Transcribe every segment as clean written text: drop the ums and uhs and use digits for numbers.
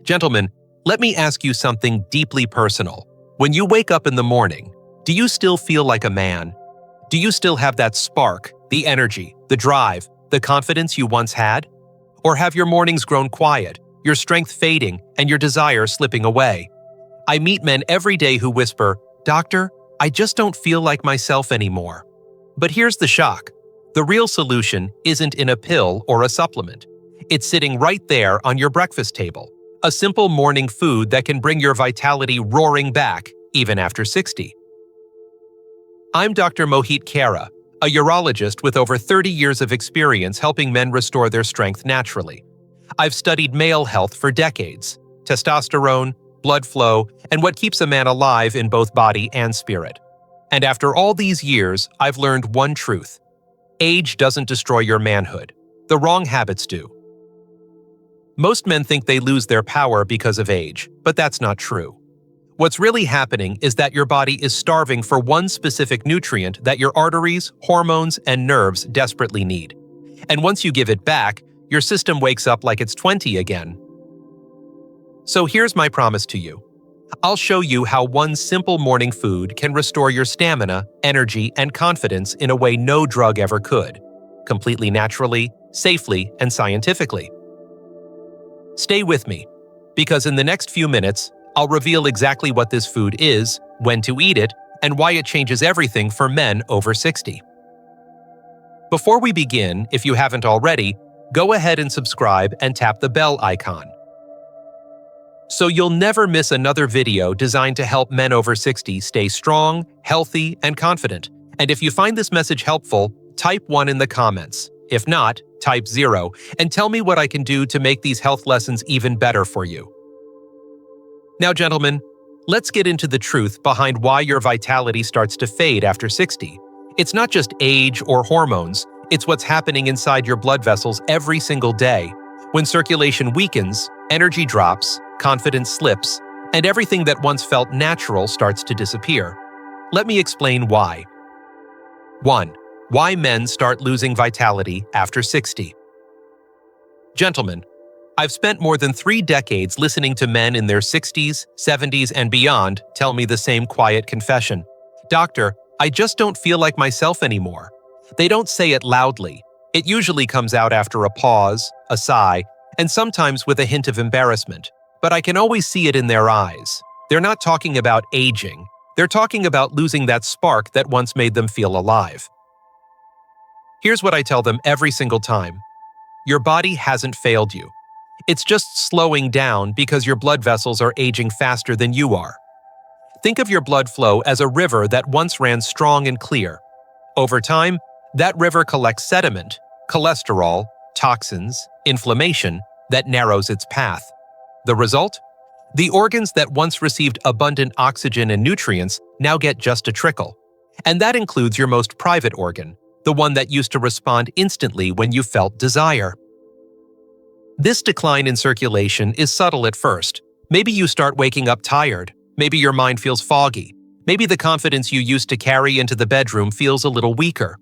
Gentlemen, let me ask you something deeply personal. When you wake up in the morning, do you still feel like a man? Do you still have that spark, the energy, the drive, the confidence you once had? Or have your mornings grown quiet, your strength fading, and your desire slipping away? I meet men every day who whisper, "Doctor, I just don't feel like myself anymore." But here's the shock. The real solution isn't in a pill or a supplement. It's sitting right there on your breakfast table. A simple morning food that can bring your vitality roaring back, even after 60. I'm Dr. Mohit Khera, a urologist with over 30 years of experience helping men restore their strength naturally. I've studied male health for decades, testosterone, blood flow, and what keeps a man alive in both body and spirit. And after all these years, I've learned one truth. Age doesn't destroy your manhood. The wrong habits do. Most men think they lose their power because of age, but that's not true. What's really happening is that your body is starving for one specific nutrient that your arteries, hormones, and nerves desperately need. And once you give it back, your system wakes up like it's 20 again. So here's my promise to you. I'll show you how one simple morning food can restore your stamina, energy, and confidence in a way no drug ever could, completely naturally, safely, and scientifically. Stay with me, because in the next few minutes, I'll reveal exactly what this food is, when to eat it, and why it changes everything for men over 60. Before we begin, if you haven't already, go ahead and subscribe and tap the bell icon, so you'll never miss another video designed to help men over 60 stay strong, healthy, and confident. And if you find this message helpful, type 1 in the comments. If not, type 0, and tell me what I can do to make these health lessons even better for you. Now, gentlemen, let's get into the truth behind why your vitality starts to fade after 60. It's not just age or hormones, it's what's happening inside your blood vessels every single day. When circulation weakens, energy drops, confidence slips, and everything that once felt natural starts to disappear. Let me explain why. 1. Why men start losing vitality after 60. Gentlemen, I've spent more than 3 decades listening to men in their 60s, 70s, and beyond tell me the same quiet confession. "Doctor, I just don't feel like myself anymore." They don't say it loudly. It usually comes out after a pause, a sigh, and sometimes with a hint of embarrassment. But I can always see it in their eyes. They're not talking about aging. They're talking about losing that spark that once made them feel alive. Here's what I tell them every single time. Your body hasn't failed you. It's just slowing down because your blood vessels are aging faster than you are. Think of your blood flow as a river that once ran strong and clear. Over time, that river collects sediment, cholesterol, toxins, inflammation that narrows its path. The result? The organs that once received abundant oxygen and nutrients now get just a trickle. And that includes your most private organ, the one that used to respond instantly when you felt desire. This decline in circulation is subtle at first. Maybe you start waking up tired. Maybe your mind feels foggy. Maybe the confidence you used to carry into the bedroom feels a little weaker.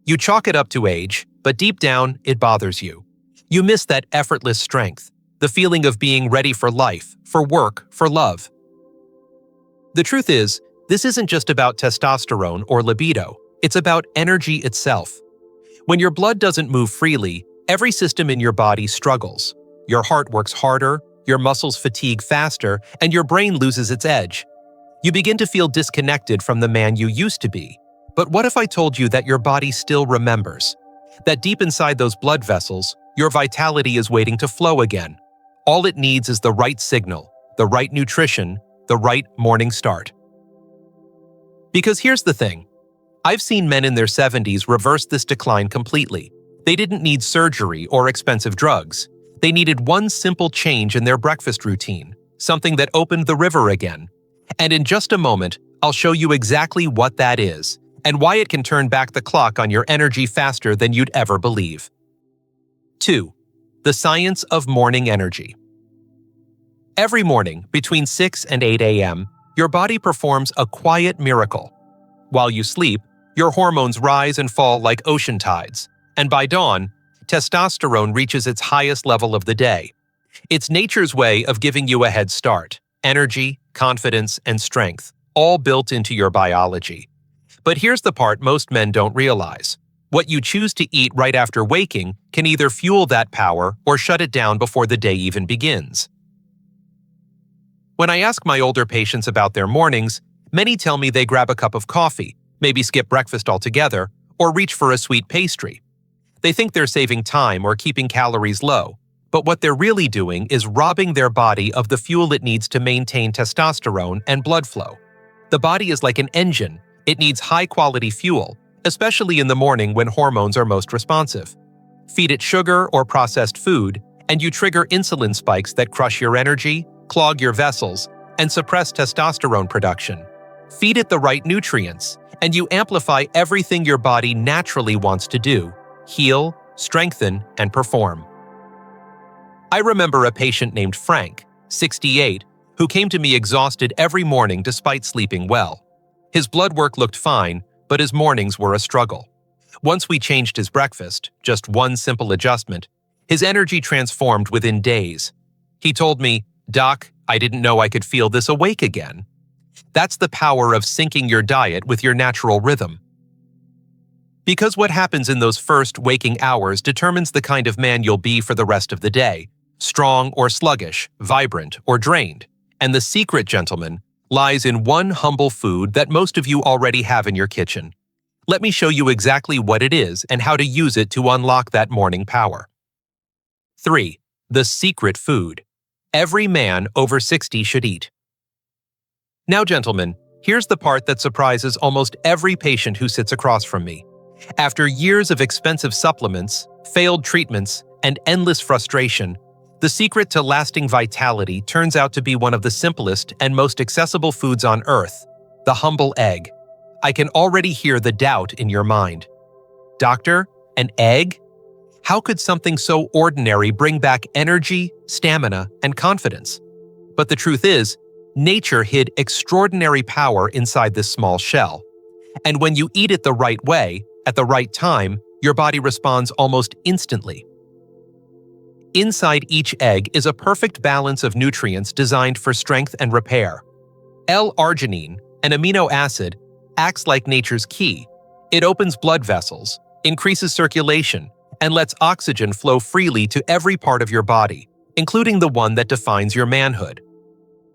You chalk it up to age, but deep down, it bothers you. You miss that effortless strength, the feeling of being ready for life, for work, for love. The truth is, this isn't just about testosterone or libido. It's about energy itself. When your blood doesn't move freely, every system in your body struggles. Your heart works harder, your muscles fatigue faster, and your brain loses its edge. You begin to feel disconnected from the man you used to be. But what if I told you that your body still remembers? That deep inside those blood vessels, your vitality is waiting to flow again. All it needs is the right signal, the right nutrition, the right morning start. Because here's the thing. I've seen men in their 70s reverse this decline completely. They didn't need surgery or expensive drugs. They needed one simple change in their breakfast routine, something that opened the river again. And in just a moment, I'll show you exactly what that is and why it can turn back the clock on your energy faster than you'd ever believe. 2. The science of morning energy. Every morning, between 6 and 8 a.m., your body performs a quiet miracle. While you sleep, your hormones rise and fall like ocean tides, and by dawn, testosterone reaches its highest level of the day. It's nature's way of giving you a head start, energy, confidence, and strength, all built into your biology. But here's the part most men don't realize. What you choose to eat right after waking can either fuel that power or shut it down before the day even begins. When I ask my older patients about their mornings, many tell me they grab a cup of coffee, maybe skip breakfast altogether, or reach for a sweet pastry. They think they're saving time or keeping calories low, but what they're really doing is robbing their body of the fuel it needs to maintain testosterone and blood flow. The body is like an engine. It needs high-quality fuel, especially in the morning when hormones are most responsive. Feed it sugar or processed food, and you trigger insulin spikes that crush your energy, clog your vessels, and suppress testosterone production. Feed it the right nutrients, and you amplify everything your body naturally wants to do: heal, strengthen, and perform. I remember a patient named Frank, 68, who came to me exhausted every morning despite sleeping well. His blood work looked fine, but his mornings were a struggle. Once we changed his breakfast, just one simple adjustment, his energy transformed within days. He told me, "Doc, I didn't know I could feel this awake again." That's the power of syncing your diet with your natural rhythm. Because what happens in those first waking hours determines the kind of man you'll be for the rest of the day: strong or sluggish, vibrant or drained. And the secret, gentlemen, lies in one humble food that most of you already have in your kitchen. Let me show you exactly what it is and how to use it to unlock that morning power. 3. The secret food. Every man over 60 should eat. Now, gentlemen, here's the part that surprises almost every patient who sits across from me. After years of expensive supplements, failed treatments, and endless frustration, the secret to lasting vitality turns out to be one of the simplest and most accessible foods on earth: the humble egg. I can already hear the doubt in your mind. Doctor, an egg? How could something so ordinary bring back energy, stamina, and confidence? But the truth is, nature hid extraordinary power inside this small shell. And when you eat it the right way, at the right time, your body responds almost instantly. Inside each egg is a perfect balance of nutrients designed for strength and repair. L-arginine, an amino acid, acts like nature's key. It opens blood vessels, increases circulation, and lets oxygen flow freely to every part of your body, including the one that defines your manhood.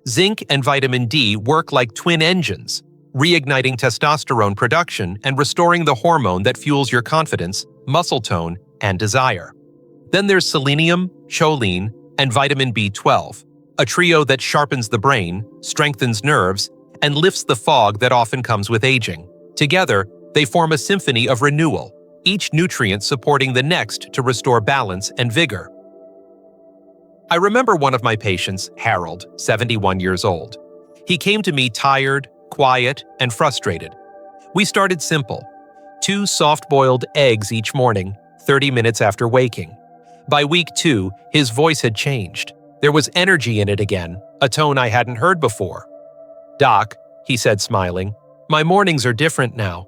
Zinc and vitamin D work like twin engines, reigniting testosterone production and restoring the hormone that fuels your confidence, muscle tone, and desire. Then there's selenium, choline, and vitamin B12, a trio that sharpens the brain, strengthens nerves, and lifts the fog that often comes with aging. Together, they form a symphony of renewal, each nutrient supporting the next to restore balance and vigor. I remember one of my patients, Harold, 71 years old. He came to me tired, quiet, and frustrated. We started simple: 2 soft-boiled eggs each morning, 30 minutes after waking. By week 2, his voice had changed. There was energy in it again, a tone I hadn't heard before. "Doc," he said, smiling, "my mornings are different now."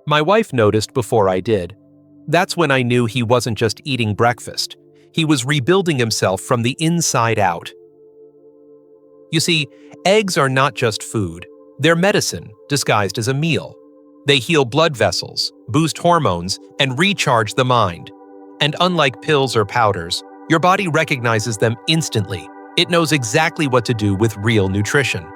My wife noticed before I did. That's when I knew he wasn't just eating breakfast. He was rebuilding himself from the inside out. You see, eggs are not just food. They're medicine disguised as a meal. They heal blood vessels, boost hormones, and recharge the mind. And unlike pills or powders, your body recognizes them instantly. It knows exactly what to do with real nutrition.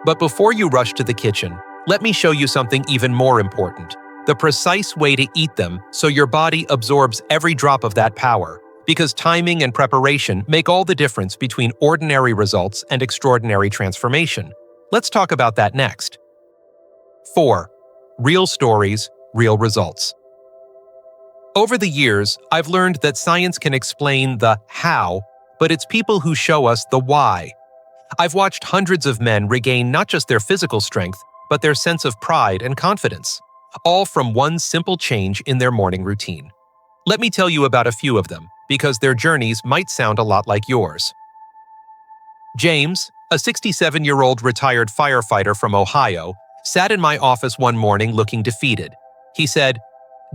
But before you rush to the kitchen, let me show you something even more important: the precise way to eat them so your body absorbs every drop of that power, because timing and preparation make all the difference between ordinary results and extraordinary transformation. Let's talk about that next. 4. Real stories, real results. Over the years, I've learned that science can explain the how, but it's people who show us the why. I've watched hundreds of men regain not just their physical strength, but their sense of pride and confidence, all from one simple change in their morning routine. Let me tell you about a few of them, because their journeys might sound a lot like yours. James, a 67-year-old retired firefighter from Ohio, sat in my office one morning looking defeated. He said,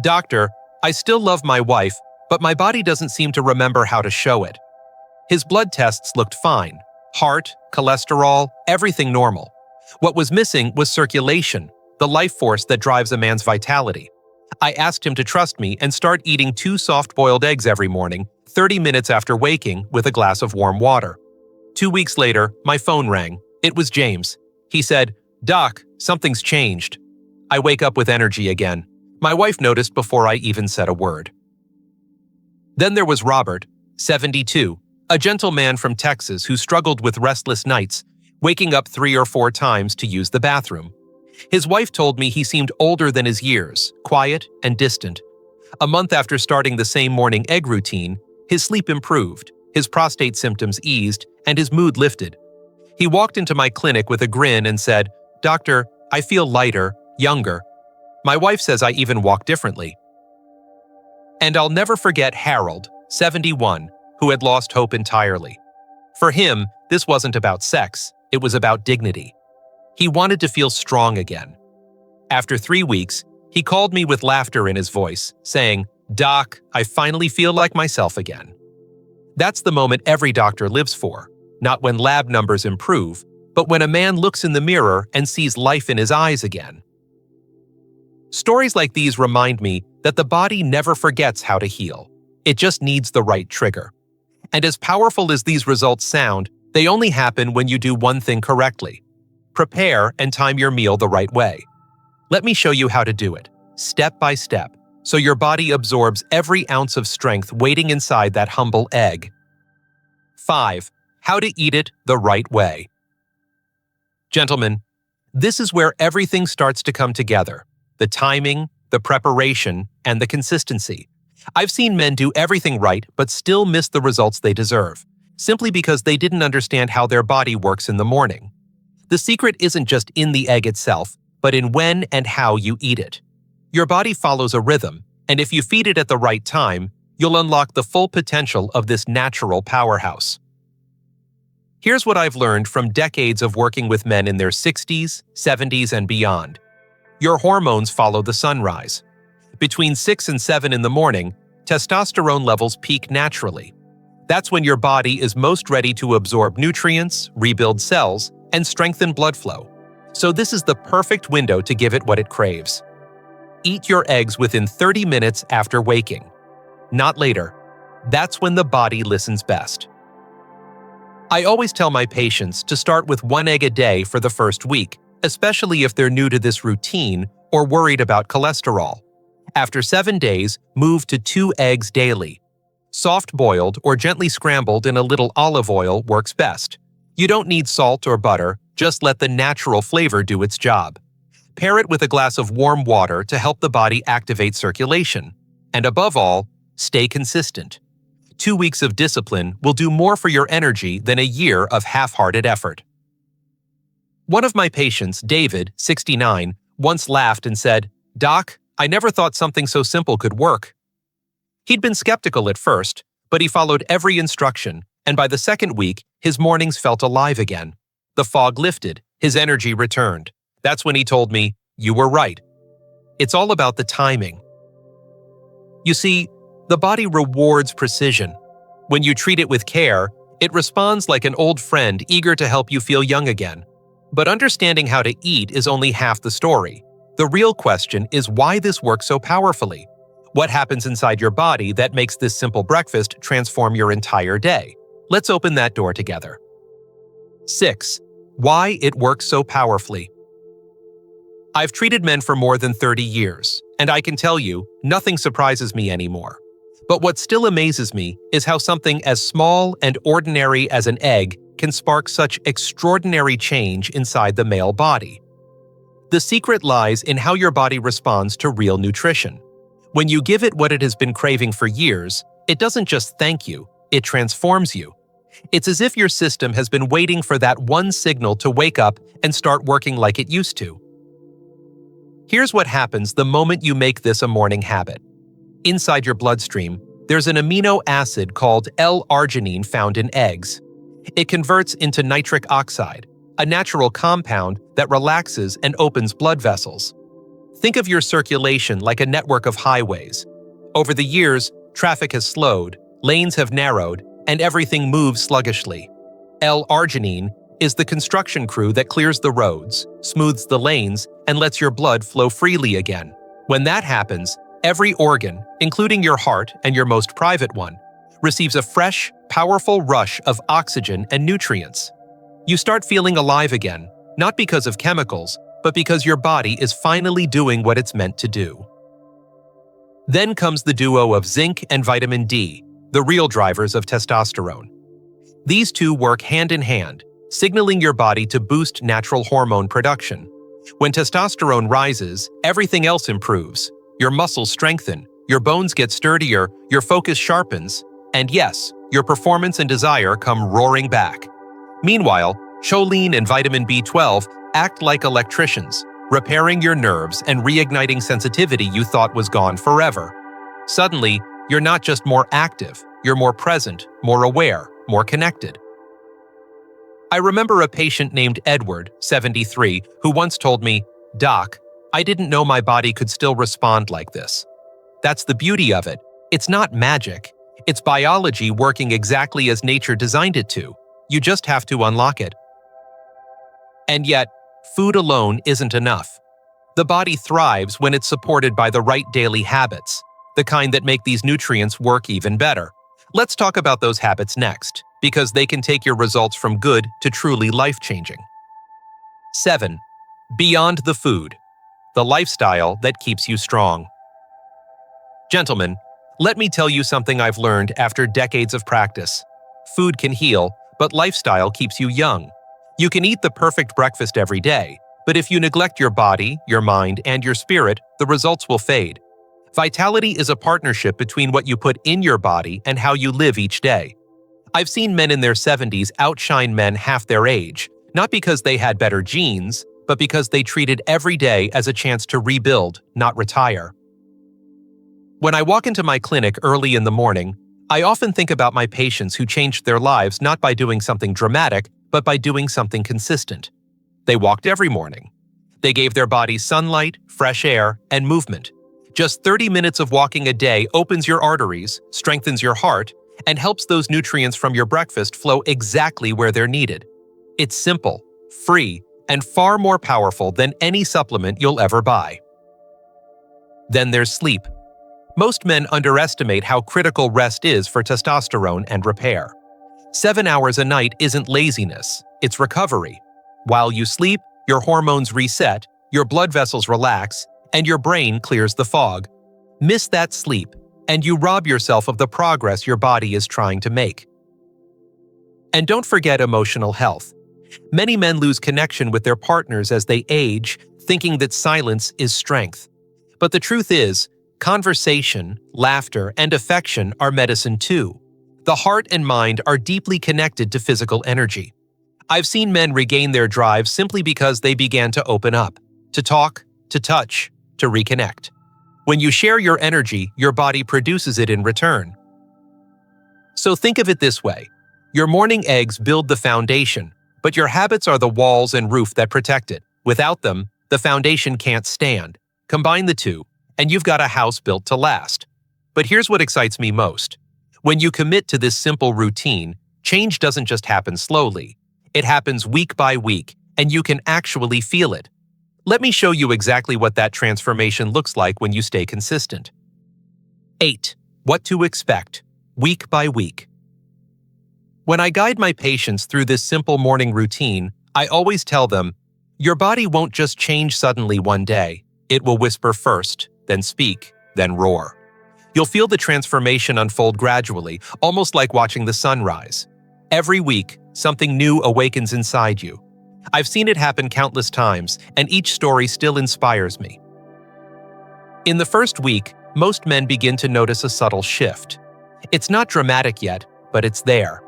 "Doctor, I still love my wife, but my body doesn't seem to remember how to show it." His blood tests looked fine. Heart, cholesterol, everything normal. What was missing was circulation, the life force that drives a man's vitality. I asked him to trust me and start eating 2 soft-boiled eggs every morning, 30 minutes after waking, with a glass of warm water. 2 weeks later, my phone rang. It was James. He said, "Doc, something's changed." I wake up with energy again. My wife noticed before I even said a word. Then there was Robert, 72, a gentleman from Texas who struggled with restless nights, waking up 3 or 4 times to use the bathroom. His wife told me he seemed older than his years, quiet and distant. A month after starting the same morning egg routine, his sleep improved, his prostate symptoms eased, and his mood lifted. He walked into my clinic with a grin and said, "Doctor, I feel lighter, younger." My wife says I even walk differently. And I'll never forget Harold, 71, who had lost hope entirely. For him, this wasn't about sex, it was about dignity. He wanted to feel strong again. After 3 weeks, he called me with laughter in his voice, saying, "Doc, I finally feel like myself again." That's the moment every doctor lives for, not when lab numbers improve, but when a man looks in the mirror and sees life in his eyes again. Stories like these remind me that the body never forgets how to heal. It just needs the right trigger. And as powerful as these results sound, they only happen when you do one thing correctly. Prepare and time your meal the right way. Let me show you how to do it, step by step, so your body absorbs every ounce of strength waiting inside that humble egg. 5. How to eat it the right way. Gentlemen, this is where everything starts to come together. The timing, the preparation, and the consistency. I've seen men do everything right but still miss the results they deserve, simply because they didn't understand how their body works in the morning. The secret isn't just in the egg itself, but in when and how you eat it. Your body follows a rhythm, and if you feed it at the right time, you'll unlock the full potential of this natural powerhouse. Here's what I've learned from decades of working with men in their 60s, 70s, and beyond. Your hormones follow the sunrise. Between 6 and 7 in the morning, testosterone levels peak naturally. That's when your body is most ready to absorb nutrients, rebuild cells, and strengthen blood flow. So this is the perfect window to give it what it craves. Eat your eggs within 30 minutes after waking. Not later. That's when the body listens best. I always tell my patients to start with 1 egg a day for the first week, especially if they're new to this routine or worried about cholesterol. After 7 days, move to 2 eggs daily. Soft-boiled or gently scrambled in a little olive oil works best. You don't need salt or butter, just let the natural flavor do its job. Pair it with a glass of warm water to help the body activate circulation. And above all, stay consistent. 2 weeks of discipline will do more for your energy than a year of half-hearted effort. One of my patients, David, 69, once laughed and said, "Doc, I never thought something so simple could work." He'd been skeptical at first, but he followed every instruction, and by the second week, his mornings felt alive again. The fog lifted, his energy returned. That's when he told me, "You were right." It's all about the timing. You see, the body rewards precision. When you treat it with care, it responds like an old friend eager to help you feel young again. But understanding how to eat is only half the story. The real question is why this works so powerfully. What happens inside your body that makes this simple breakfast transform your entire day? Let's open that door together. 6. Why it works so powerfully. I've treated men for more than 30 years, and I can tell you, nothing surprises me anymore. But what still amazes me is how something as small and ordinary as an egg can spark such extraordinary change inside the male body. The secret lies in how your body responds to real nutrition. When you give it what it has been craving for years, it doesn't just thank you, it transforms you. It's as if your system has been waiting for that one signal to wake up and start working like it used to. Here's what happens the moment you make this a morning habit. Inside your bloodstream, there's an amino acid called L-arginine found in eggs. It converts into nitric oxide, a natural compound that relaxes and opens blood vessels. Think of your circulation like a network of highways. Over the years, traffic has slowed, lanes have narrowed, and everything moves sluggishly. L-arginine is the construction crew that clears the roads, smooths the lanes, and lets your blood flow freely again. When that happens, every organ, including your heart and your most private one, receives a fresh, powerful rush of oxygen and nutrients. You start feeling alive again, not because of chemicals, but because your body is finally doing what it's meant to do. Then comes the duo of zinc and vitamin D, the real drivers of testosterone. These two work hand in hand, signaling your body to boost natural hormone production. When testosterone rises, everything else improves. Your muscles strengthen, your bones get sturdier, your focus sharpens, and yes, your performance and desire come roaring back. Meanwhile, choline and vitamin B12 act like electricians, repairing your nerves and reigniting sensitivity you thought was gone forever. Suddenly, you're not just more active, you're more present, more aware, more connected. I remember a patient named Edward, 73, who once told me, "Doc, I didn't know my body could still respond like this." That's the beauty of it. It's not magic. It's biology working exactly as nature designed it to. You just have to unlock it. And yet, food alone isn't enough. The body thrives when it's supported by the right daily habits, the kind that make these nutrients work even better. Let's talk about those habits next, because they can take your results from good to truly life-changing. 7. Beyond the food. The lifestyle that keeps you strong. Gentlemen, let me tell you something I've learned after decades of practice. Food can heal, but lifestyle keeps you young. You can eat the perfect breakfast every day, but if you neglect your body, your mind, and your spirit, the results will fade. Vitality is a partnership between what you put in your body and how you live each day. I've seen men in their 70s outshine men half their age, not because they had better genes, but because they treated every day as a chance to rebuild, not retire. When I walk into my clinic early in the morning, I often think about my patients who changed their lives not by doing something dramatic, but by doing something consistent. They walked every morning. They gave their bodies sunlight, fresh air, and movement. Just 30 minutes of walking a day opens your arteries, strengthens your heart, and helps those nutrients from your breakfast flow exactly where they're needed. It's simple, free, and far more powerful than any supplement you'll ever buy. Then there's sleep. Most men underestimate how critical rest is for testosterone and repair. 7 hours a night isn't laziness, it's recovery. While you sleep, your hormones reset, your blood vessels relax, and your brain clears the fog. Miss that sleep, and you rob yourself of the progress your body is trying to make. And don't forget emotional health. Many men lose connection with their partners as they age, thinking that silence is strength. But the truth is, conversation, laughter, and affection are medicine too. The heart and mind are deeply connected to physical energy. I've seen men regain their drive simply because they began to open up, to talk, to touch, to reconnect. When you share your energy, your body produces it in return. So think of it this way. Your morning eggs build the foundation, but your habits are the walls and roof that protect it. Without them, the foundation can't stand. Combine the two, and you've got a house built to last. But here's what excites me most. When you commit to this simple routine, change doesn't just happen slowly. It happens week by week, and you can actually feel it. Let me show you exactly what that transformation looks like when you stay consistent. 8. What to expect, week by week. When I guide my patients through this simple morning routine, I always tell them, your body won't just change suddenly one day. It will whisper first, then speak, then roar. You'll feel the transformation unfold gradually, almost like watching the sun rise. Every week, something new awakens inside you. I've seen it happen countless times, and each story still inspires me. In the first week, most men begin to notice a subtle shift. It's not dramatic yet, but it's there.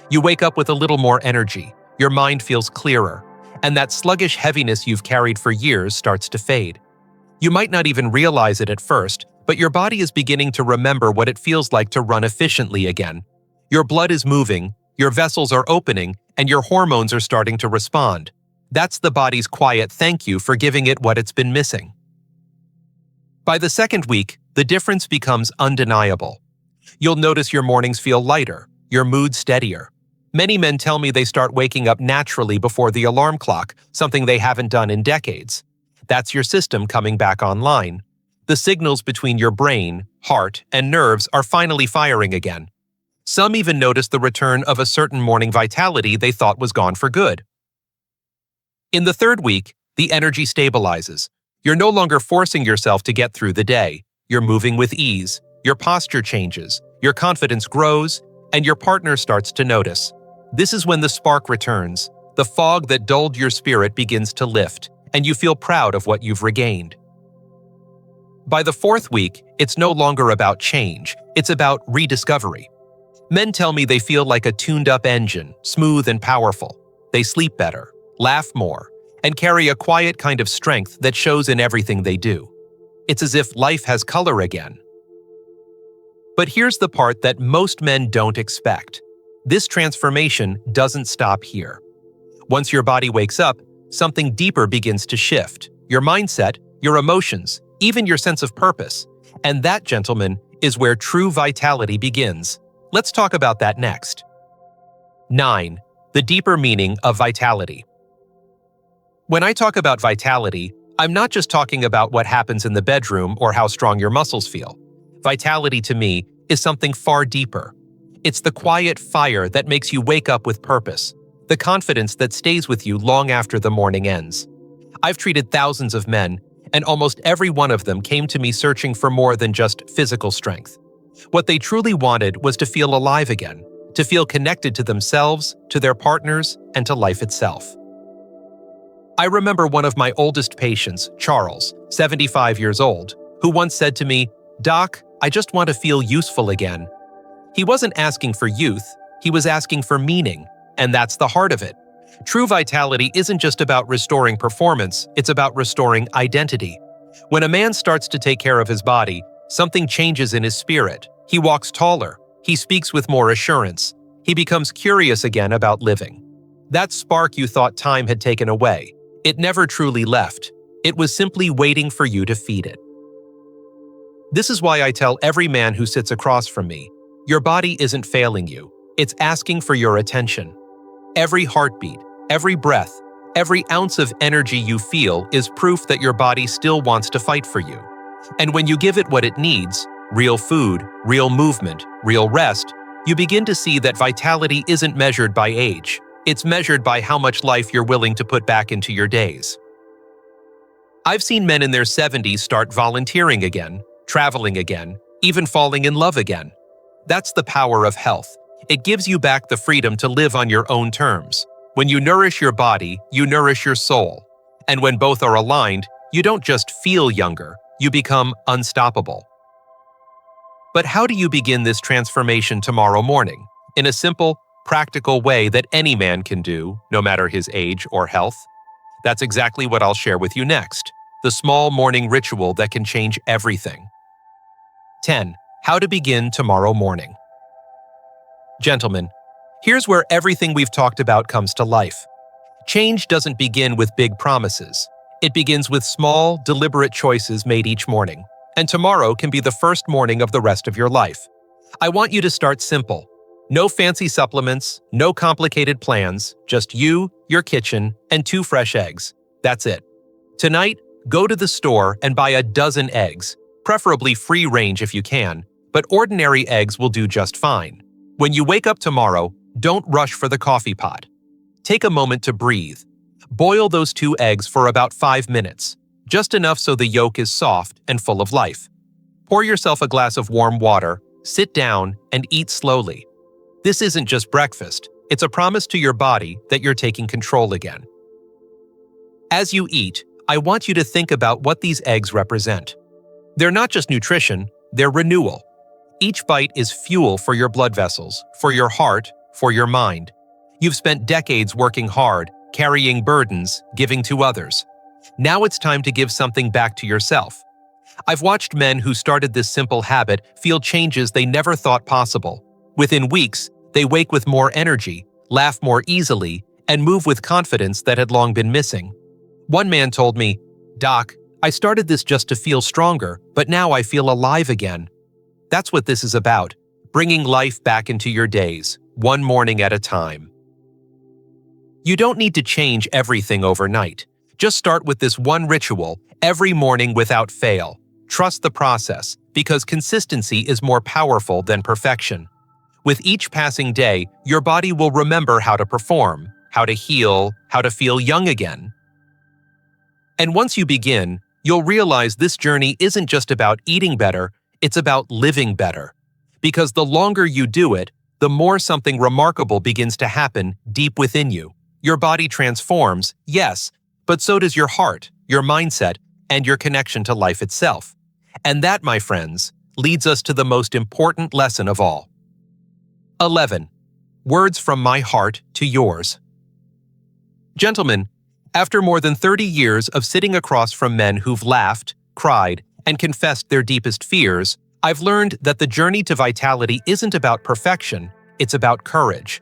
You wake up with a little more energy, your mind feels clearer, and that sluggish heaviness you've carried for years starts to fade. You might not even realize it at first, but your body is beginning to remember what it feels like to run efficiently again. Your blood is moving, your vessels are opening, and your hormones are starting to respond. That's the body's quiet thank you for giving it what it's been missing. By the second week, the difference becomes undeniable. You'll notice your mornings feel lighter, your mood steadier. Many men tell me they start waking up naturally before the alarm clock, something they haven't done in decades. That's your system coming back online. The signals between your brain, heart, and nerves are finally firing again. Some even notice the return of a certain morning vitality they thought was gone for good. In the third week, the energy stabilizes. You're no longer forcing yourself to get through the day. You're moving with ease. Your posture changes. Your confidence grows, and your partner starts to notice. This is when the spark returns. The fog that dulled your spirit begins to lift, and you feel proud of what you've regained. By the fourth week, it's no longer about change. It's about rediscovery. Men tell me they feel like a tuned-up engine, smooth and powerful. They sleep better, laugh more, and carry a quiet kind of strength that shows in everything they do. It's as if life has color again. But here's the part that most men don't expect. This transformation doesn't stop here. Once your body wakes up, something deeper begins to shift. Your mindset, your emotions, even your sense of purpose. And that, gentlemen, is where true vitality begins. Let's talk about that next. 9. The deeper meaning of vitality. When I talk about vitality, I'm not just talking about what happens in the bedroom or how strong your muscles feel. Vitality to me is something far deeper. It's the quiet fire that makes you wake up with purpose, the confidence that stays with you long after the morning ends. I've treated thousands of men, and almost every one of them came to me searching for more than just physical strength. What they truly wanted was to feel alive again, to feel connected to themselves, to their partners, and to life itself. I remember one of my oldest patients, Charles, 75 years old, who once said to me, "Doc, I just want to feel useful again." He wasn't asking for youth, he was asking for meaning, and that's the heart of it. True vitality isn't just about restoring performance, it's about restoring identity. When a man starts to take care of his body, something changes in his spirit. He walks taller, he speaks with more assurance, he becomes curious again about living. That spark you thought time had taken away, it never truly left. It was simply waiting for you to feed it. This is why I tell every man who sits across from me, your body isn't failing you, it's asking for your attention. Every heartbeat, every breath, every ounce of energy you feel is proof that your body still wants to fight for you. And when you give it what it needs, real food, real movement, real rest, you begin to see that vitality isn't measured by age. It's measured by how much life you're willing to put back into your days. I've seen men in their 70s start volunteering again, traveling again, even falling in love again. That's the power of health. It gives you back the freedom to live on your own terms. When you nourish your body, you nourish your soul. And when both are aligned, you don't just feel younger, you become unstoppable. But how do you begin this transformation tomorrow morning? In a simple, practical way that any man can do, no matter his age or health? That's exactly what I'll share with you next. The small morning ritual that can change everything. 10. How to begin tomorrow morning. Gentlemen, here's where everything we've talked about comes to life. Change doesn't begin with big promises. It begins with small, deliberate choices made each morning. And tomorrow can be the first morning of the rest of your life. I want you to start simple. No fancy supplements, no complicated plans, just you, your kitchen, and 2 fresh eggs. That's it. Tonight, go to the store and buy a dozen eggs, preferably free range if you can, but ordinary eggs will do just fine. When you wake up tomorrow, don't rush for the coffee pot. Take a moment to breathe. Boil those 2 eggs for about 5 minutes, just enough so the yolk is soft and full of life. Pour yourself a glass of warm water, sit down, and eat slowly. This isn't just breakfast, it's a promise to your body that you're taking control again. As you eat, I want you to think about what these eggs represent. They're not just nutrition, they're renewal. Each bite is fuel for your blood vessels, for your heart, for your mind. You've spent decades working hard, carrying burdens, giving to others. Now it's time to give something back to yourself. I've watched men who started this simple habit feel changes they never thought possible. Within weeks, they wake with more energy, laugh more easily, and move with confidence that had long been missing. One man told me, "Doc, I started this just to feel stronger, but now I feel alive again." That's what this is about. bringing life back into your days, one morning at a time. You don't need to change everything overnight. Just start with this one ritual every morning without fail. Trust the process, because consistency is more powerful than perfection. With each passing day, your body will remember how to perform, how to heal, how to feel young again. And once you begin, you'll realize this journey isn't just about eating better, it's about living better. Because the longer you do it, the more something remarkable begins to happen deep within you. Your body transforms, yes, but so does your heart, your mindset, and your connection to life itself. And that, my friends, leads us to the most important lesson of all. 11. Words from my heart to yours. Gentlemen, after more than 30 years of sitting across from men who've laughed, cried, and confessed their deepest fears, I've learned that the journey to vitality isn't about perfection, it's about courage.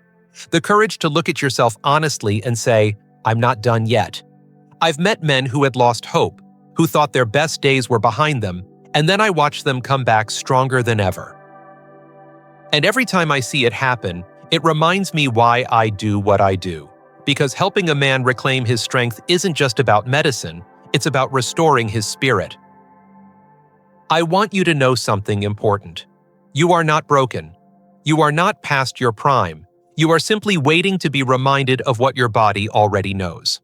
The courage to look at yourself honestly and say, I'm not done yet. I've met men who had lost hope, who thought their best days were behind them, and then I watched them come back stronger than ever. And every time I see it happen, it reminds me why I do what I do. Because helping a man reclaim his strength isn't just about medicine, it's about restoring his spirit. I want you to know something important. You are not broken. You are not past your prime. You are simply waiting to be reminded of what your body already knows.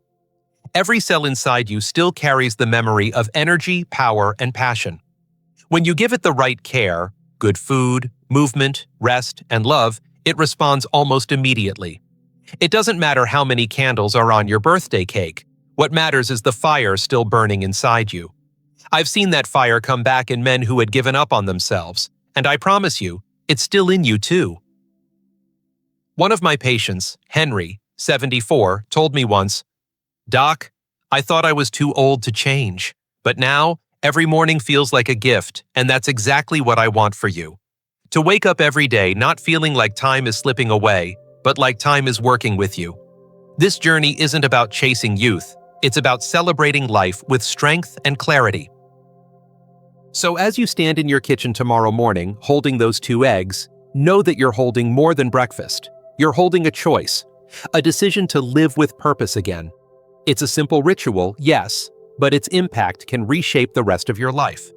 Every cell inside you still carries the memory of energy, power, and passion. When you give it the right care, good food, movement, rest, and love, it responds almost immediately. It doesn't matter how many candles are on your birthday cake. What matters is the fire still burning inside you. I've seen that fire come back in men who had given up on themselves, and I promise you, it's still in you too. One of my patients, Henry, 74, told me once, "Doc, I thought I was too old to change, but now every morning feels like a gift, and that's exactly what I want for you. To wake up every day not feeling like time is slipping away, but like time is working with you. This journey isn't about chasing youth, it's about celebrating life with strength and clarity." So as you stand in your kitchen tomorrow morning holding those 2 eggs, know that you're holding more than breakfast. You're holding a choice, a decision to live with purpose again. It's a simple ritual, yes, but its impact can reshape the rest of your life.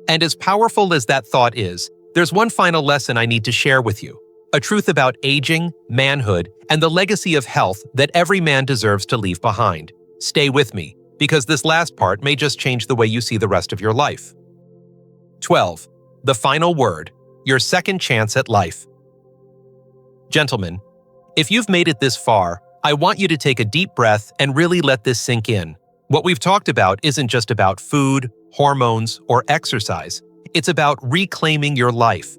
And as powerful as that thought is, there's one final lesson I need to share with you. A truth about aging, manhood, and the legacy of health that every man deserves to leave behind. Stay with me, because this last part may just change the way you see the rest of your life. 12. The final word, your second chance at life. Gentlemen, if you've made it this far, I want you to take a deep breath and really let this sink in. What we've talked about isn't just about food, hormones, or exercise. It's about reclaiming your life.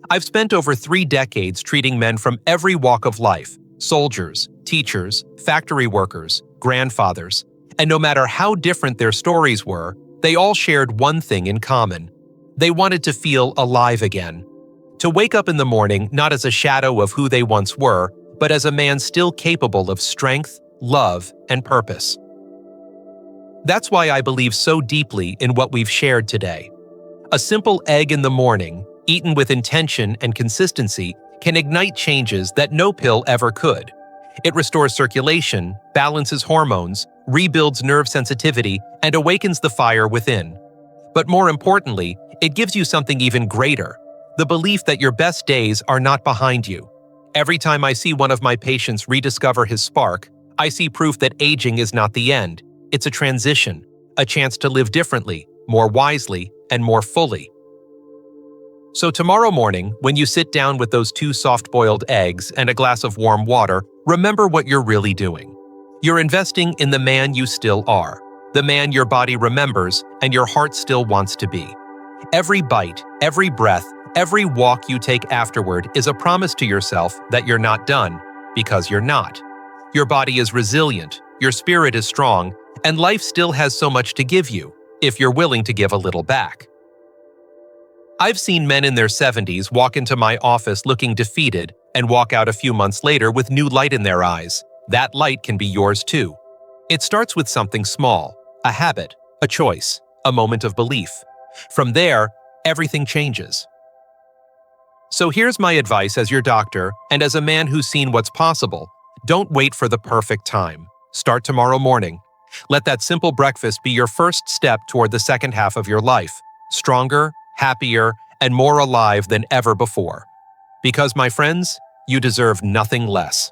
I've spent over 3 decades treating men from every walk of life, soldiers, teachers, factory workers, grandfathers, and no matter how different their stories were, they all shared one thing in common. They wanted to feel alive again. To wake up in the morning not as a shadow of who they once were, but as a man still capable of strength, love, and purpose. That's why I believe so deeply in what we've shared today. A simple egg in the morning, eaten with intention and consistency, can ignite changes that no pill ever could. It restores circulation, balances hormones, rebuilds nerve sensitivity, and awakens the fire within. But more importantly, it gives you something even greater, the belief that your best days are not behind you. Every time I see one of my patients rediscover his spark, I see proof that aging is not the end. It's a transition, a chance to live differently, more wisely, and more fully. So tomorrow morning, when you sit down with those 2 soft-boiled eggs and a glass of warm water, remember what you're really doing. You're investing in the man you still are, the man your body remembers and your heart still wants to be. Every bite, every breath, every walk you take afterward is a promise to yourself that you're not done, because you're not. Your body is resilient, your spirit is strong, and life still has so much to give you, if you're willing to give a little back. I've seen men in their 70s walk into my office looking defeated and walk out a few months later with new light in their eyes. That light can be yours too. It starts with something small, a habit, a choice, a moment of belief. From there, everything changes. So here's my advice as your doctor and as a man who's seen what's possible. Don't wait for the perfect time. Start tomorrow morning. Let that simple breakfast be your first step toward the second half of your life, stronger, happier, and more alive than ever before. Because, my friends, you deserve nothing less.